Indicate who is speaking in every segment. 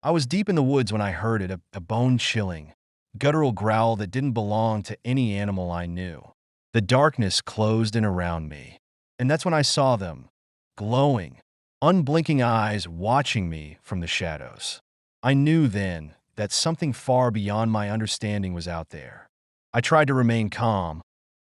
Speaker 1: I was deep in the woods when I heard it, a bone-chilling, guttural growl that didn't belong to any animal I knew. The darkness closed in around me, and that's when I saw them, glowing, unblinking eyes watching me from the shadows. I knew then that something far beyond my understanding was out there. I tried to remain calm,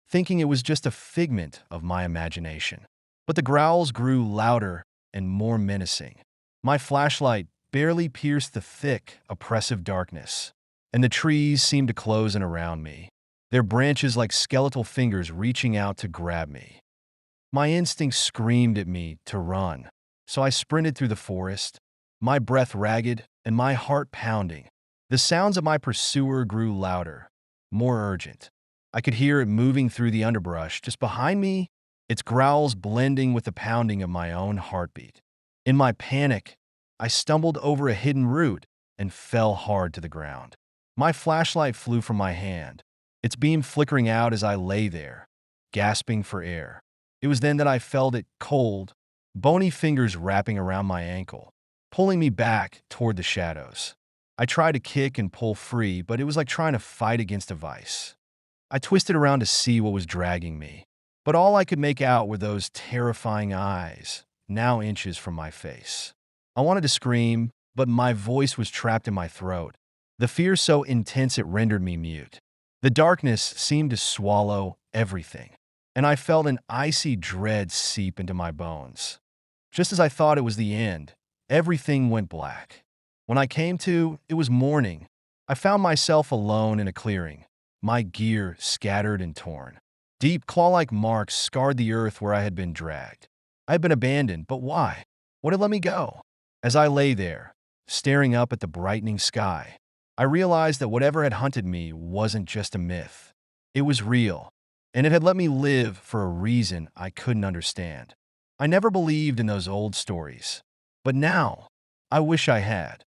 Speaker 1: thinking it was just a figment of my imagination. But the growls grew louder and more menacing. My flashlight barely pierced the thick, oppressive darkness, and the trees seemed to close in around me, their branches like skeletal fingers reaching out to grab me. My instinct screamed at me to run, so I sprinted through the forest, my breath ragged and my heart pounding. The sounds of my pursuer grew louder, more urgent. I could hear it moving through the underbrush just behind me, its growls blending with the pounding of my own heartbeat. In my panic, I stumbled over a hidden root and fell hard to the ground. My flashlight flew from my hand, its beam flickering out as I lay there, gasping for air. It was then that I felt it cold, bony fingers wrapping around my ankle, pulling me back toward the shadows. I tried to kick and pull free, but it was like trying to fight against a vice. I twisted around to see what was dragging me, but all I could make out were those terrifying eyes, now inches from my face. I wanted to scream, but my voice was trapped in my throat, the fear so intense it rendered me mute. The darkness seemed to swallow everything, and I felt an icy dread seep into my bones. Just as I thought it was the end, everything went black. When I came to, it was morning. I found myself alone in a clearing, my gear scattered and torn. Deep claw-like marks scarred the earth where I had been dragged. I had been abandoned, but why? What had let me go? As I lay there, staring up at the brightening sky, I realized that whatever had hunted me wasn't just a myth. It was real, and it had let me live for a reason I couldn't understand. I never believed in those old stories, but now I wish I had.